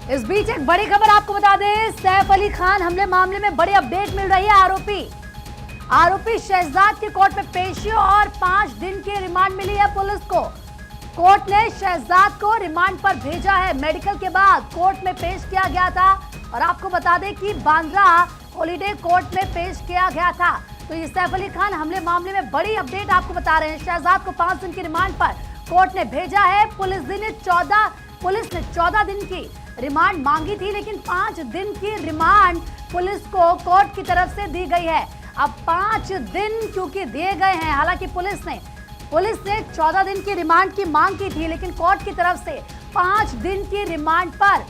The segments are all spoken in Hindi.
इस बीच एक बड़ी खबर आपको बता दें, सैफ अली खान हमले मामले में बड़ी अपडेट मिल रही है। आरोपी शहजाद की कोर्ट में पेशी और 5 दिन की रिमांड मिली है पुलिस को। कोर्ट ने शहजाद को रिमांड पर भेजा है। मेडिकल के बाद कोर्ट में पेश किया गया था और आपको बता दें कि बांद्रा हॉलीडे कोर्ट में पेश किया गया था। तो ये सैफ अली खान हमले मामले में बड़ी अपडेट आपको बता रहे हैं। शहजाद को 5 दिन की रिमांड पर कोर्ट ने भेजा है। पुलिस ने 14 दिन की रिमांड मांगी थी, लेकिन 5 दिन की रिमांड पुलिस को कोर्ट की तरफ से दी गई है। अब 5 दिन क्योंकि दिए गए हैं, हालांकि पुलिस ने 14 दिन की रिमांड की मांग की थी, लेकिन कोर्ट की तरफ से 5 दिन की रिमांड पर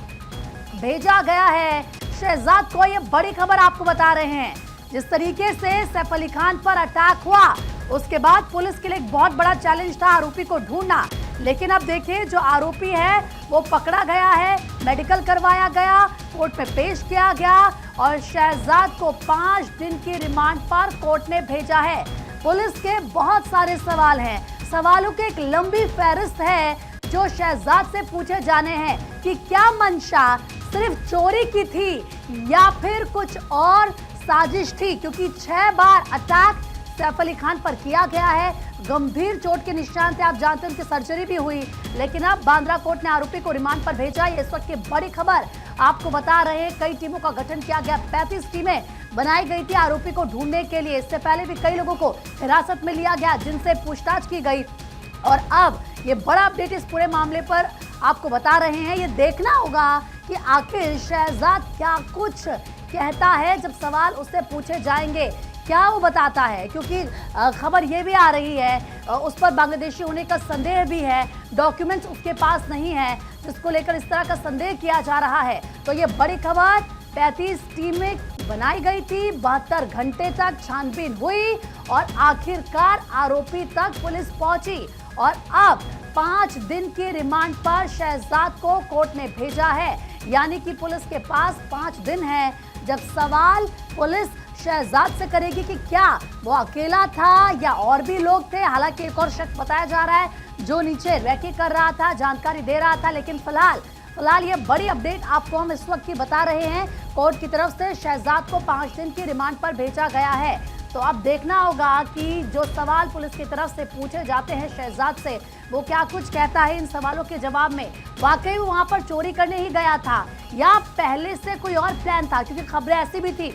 भेजा गया है शहजाद को। ये बड़ी खबर आपको बता रहे हैं। जिस तरीके से सैफ अली खान पर अटैक हुआ, उसके बाद पुलिस के लिए एक बहुत बड़ा चैलेंज था आरोपी को ढूंढना। लेकिन अब देखिए, जो आरोपी है वो पकड़ा गया है, मेडिकल करवाया गया, कोर्ट में पेश किया गया और शहजाद को 5 दिन की रिमांड पर कोर्ट ने भेजा है। पुलिस के बहुत सारे सवाल हैं, सवालों की एक लंबी फहरिस्त है जो शहजाद से पूछे जाने हैं कि क्या मंशा सिर्फ चोरी की थी या फिर कुछ और साजिश थी, क्योंकि 6 बार अटैक सैफ अली खान पर किया गया है। गंभीर चोट के निशान थे, आप जानते हैं उनकी सर्जरी भी हुई, लेकिन अब बांद्रा कोर्ट ने आरोपी को रिमांड पर भेजा। ये इस वक्त की बड़ी खबर आपको बता रहे हैं। कई टीमों का गठन किया गया, 35 टीमें बनाई गई थी आरोपी को ढूंढने के लिए। इससे पहले भी कई लोगों को हिरासत में लिया गया, जिनसे पूछताछ की गई और अब ये बड़ा अपडेट इस पूरे मामले पर आपको बता रहे हैं। ये देखना होगा कि आखिर शहजाद क्या कुछ कहता है जब सवाल उससे पूछे जाएंगे, क्या वो बताता है, क्योंकि खबर ये भी आ रही है उस पर बांग्लादेशी होने का संदेह भी है, डॉक्यूमेंट्स उसके पास नहीं है, जिसको लेकर इस तरह का संदेह किया जा रहा है। तो ये बड़ी खबर, 35 टीमें बनाई गई थी, 72 घंटे तक छानबीन हुई और आखिरकार आरोपी तक पुलिस पहुंची और अब 5 दिन की रिमांड पर शहजाद को कोर्ट ने भेजा है। यानी कि पुलिस के पास 5 दिन है। जब सवाल पुलिस शहजाद से करेगी कि क्या वो अकेला था या और भी लोग थे, हालांकि एक और शख्स बताया जा रहा है जो नीचे रैकी कर रहा था, जानकारी दे रहा था, लेकिन फिलहाल ये बड़ी अपडेट आपको हम इस वक्त की बता रहे हैं। कोर्ट की तरफ से शहजाद को 5 दिन की रिमांड पर भेजा गया है। तो अब देखना होगा कि जो सवाल पुलिस की तरफ से पूछे जाते हैं शहजाद से, वो क्या कुछ कहता है इन सवालों के जवाब में। वाकई वो वहां पर चोरी करने ही गया था या पहले से कोई और प्लान था, क्योंकि खबरें ऐसी भी थी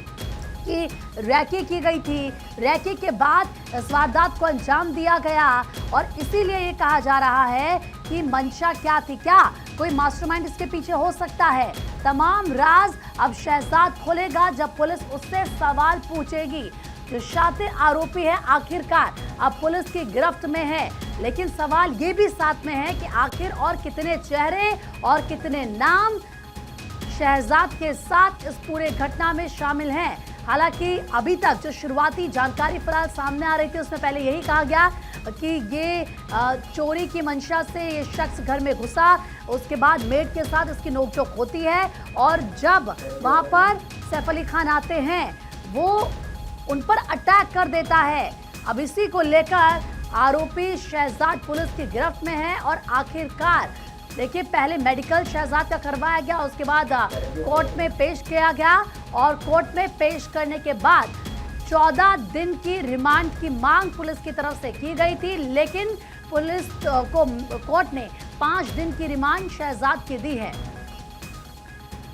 कि रैकी की गई थी, रैकी के बाद इस वारदात को अंजाम दिया गया और इसीलिए ये कहा जा रहा है कि मंशा क्या थी, क्या कोई मास्टरमाइंड इसके पीछे हो सकता है। तमाम राज अब शहजाद खोलेगा जब पुलिस उससे सवाल पूछेगी। जो शातिर आरोपी है आखिरकार अब पुलिस की गिरफ्त में है, लेकिन सवाल ये भी साथ में है कि आखिर और कितने चेहरे और कितने नाम शहजाद के साथ इस पूरे घटना में शामिल हैं। हालांकि अभी तक जो शुरुआती जानकारी फिलहाल सामने आ रही थी, उसमें पहले यही कहा गया कि ये चोरी की मंशा से ये शख्स घर में घुसा, उसके बाद मेड के साथ इसकी नोकझोंक होती है और जब वहां पर सैफ अली खान आते हैं वो उन पर अटैक कर देता है। अब इसी को लेकर आरोपी शहजाद पुलिस की गिरफ्त में है और आखिरकार देखिए, पहले मेडिकल शहजाद का करवाया गया, उसके बाद कोर्ट में पेश किया गया और कोर्ट में पेश करने के बाद 14 दिन की रिमांड की मांग पुलिस की तरफ से की गई थी, लेकिन पुलिस को कोर्ट ने 5 दिन की रिमांड शहजाद की दी है।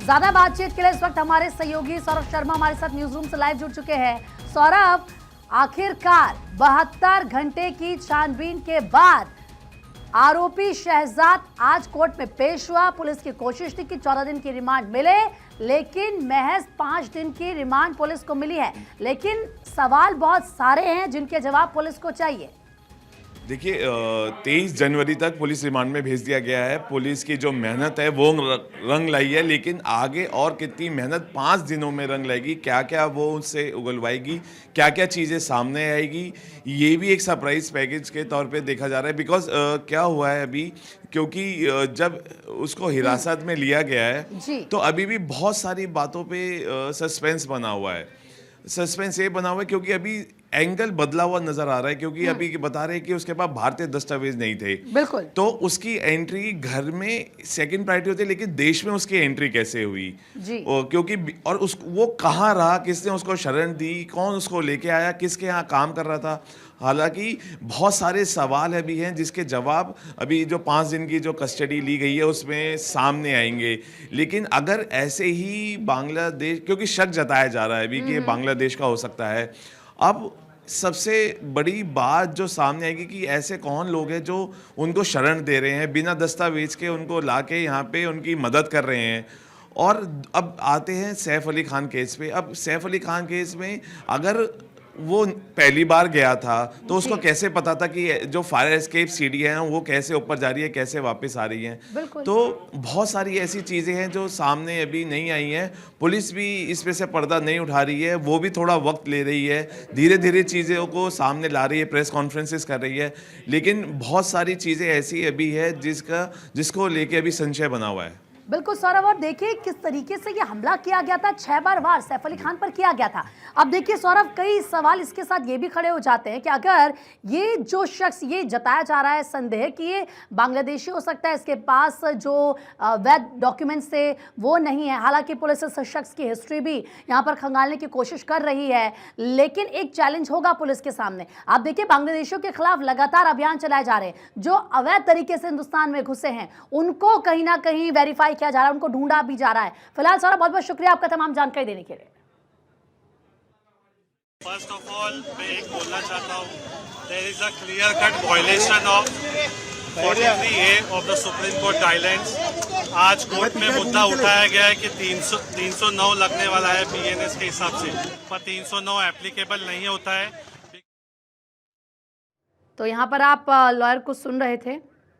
ज्यादा बातचीत के लिए इस वक्त हमारे सहयोगी सौरभ शर्मा हमारे साथ न्यूज रूम से लाइव जुड़ चुके हैं। सौरभ, आखिरकार 72 घंटे की छानबीन के बाद आरोपी शहजाद आज कोर्ट में पेश हुआ। पुलिस की कोशिश थी कि 14 दिन की रिमांड मिले, लेकिन महज 5 दिन की रिमांड पुलिस को मिली है। लेकिन सवाल बहुत सारे हैं जिनके जवाब पुलिस को चाहिए। देखिए, 23 जनवरी तक पुलिस रिमांड में भेज दिया गया है। पुलिस की जो मेहनत है वो रंग लाई है, लेकिन आगे और कितनी मेहनत 5 दिनों में रंग लाएगी, क्या क्या वो उससे उगलवाएगी, क्या क्या चीज़ें सामने आएगी, ये भी एक सरप्राइज पैकेज के तौर पे देखा जा रहा है। बिकॉज क्या हुआ है अभी, क्योंकि जब उसको हिरासत में लिया गया है तो अभी भी बहुत सारी बातों पे सस्पेंस बना हुआ है। सस्पेंस ये बना हुआ है क्योंकि अभी एंगल बदला हुआ नजर आ रहा है, क्योंकि अभी बता रहे हैं कि उसके पास भारतीय दस्तावेज नहीं थे। बिल्कुल। तो उसकी एंट्री घर में सेकंड प्रायोरिटी होती है, लेकिन देश में उसकी एंट्री कैसे हुई जी। क्योंकि और वो कहाँ रहा, किसने उसको शरण दी, कौन उसको लेके आया, किसके यहाँ काम कर रहा था। हालांकि बहुत सारे सवाल अभी हैं जिसके जवाब अभी जो 5 दिन की जो कस्टडी ली गई है उसमें सामने आएंगे। लेकिन अगर ऐसे ही बांग्लादेश, क्योंकि शक जताया जा रहा है अभी कि ये बांग्लादेश का हो सकता है, अब सबसे बड़ी बात जो सामने आएगी कि ऐसे कौन लोग हैं जो उनको शरण दे रहे हैं, बिना दस्तावेज के उनको लाके यहाँ पे उनकी मदद कर रहे हैं। और अब आते हैं सैफ अली खान केस पे। अब सैफ अली खान केस में अगर वो पहली बार गया था तो उसको कैसे पता था कि जो फायर एस्केप सीढ़ी है वो कैसे ऊपर जा रही है, कैसे वापस आ रही है। तो बहुत सारी ऐसी चीज़ें हैं जो सामने अभी नहीं आई हैं। पुलिस भी इस पे से पर्दा नहीं उठा रही है, वो भी थोड़ा वक्त ले रही है, धीरे धीरे चीज़ों को सामने ला रही है, प्रेस कॉन्फ्रेंसेस कर रही है। लेकिन बहुत सारी चीज़ें ऐसी अभी है जिसको लेके अभी संशय बना हुआ है। बिल्कुल सौरभ, और देखिए किस तरीके से ये हमला किया गया था, 6 बार वार सैफ अली खान पर किया गया था। अब देखिए सौरभ, कई सवाल इसके साथ ये भी खड़े हो जाते हैं कि अगर ये जो शख्स, ये जताया जा रहा है संदेह कि ये बांग्लादेशी हो सकता है, इसके पास जो वैध डॉक्यूमेंट्स थे वो नहीं है। हालांकि पुलिस इस शख्स की हिस्ट्री भी यहाँ पर खंगालने की कोशिश कर रही है, लेकिन एक चैलेंज होगा पुलिस के सामने। आप देखिए बांग्लादेशियों के खिलाफ लगातार अभियान चलाए जा रहे हैं, जो अवैध तरीके से हिंदुस्तान में घुसे हैं उनको कहीं ना कहीं वेरीफाई किया जा रहा है, उनको ढूंढा भी जा रहा है। फिलहाल सौरभ, बहुत बहुत शुक्रिया आपका तमाम जानकारी देने के लिए। फर्स्ट ऑफ ऑल मैं एक बोलना चाहता हूँ, there is a clear cut violation of 43A of the supreme court guidelines. आज कोर्ट में मुद्दा उठाया गया है कि 309 लगने वाला है BNS के हिसाब से, पर 309 एप्लीकेबल नहीं होता है। तो यहाँ पर आप लॉयर को सुन रहे थे।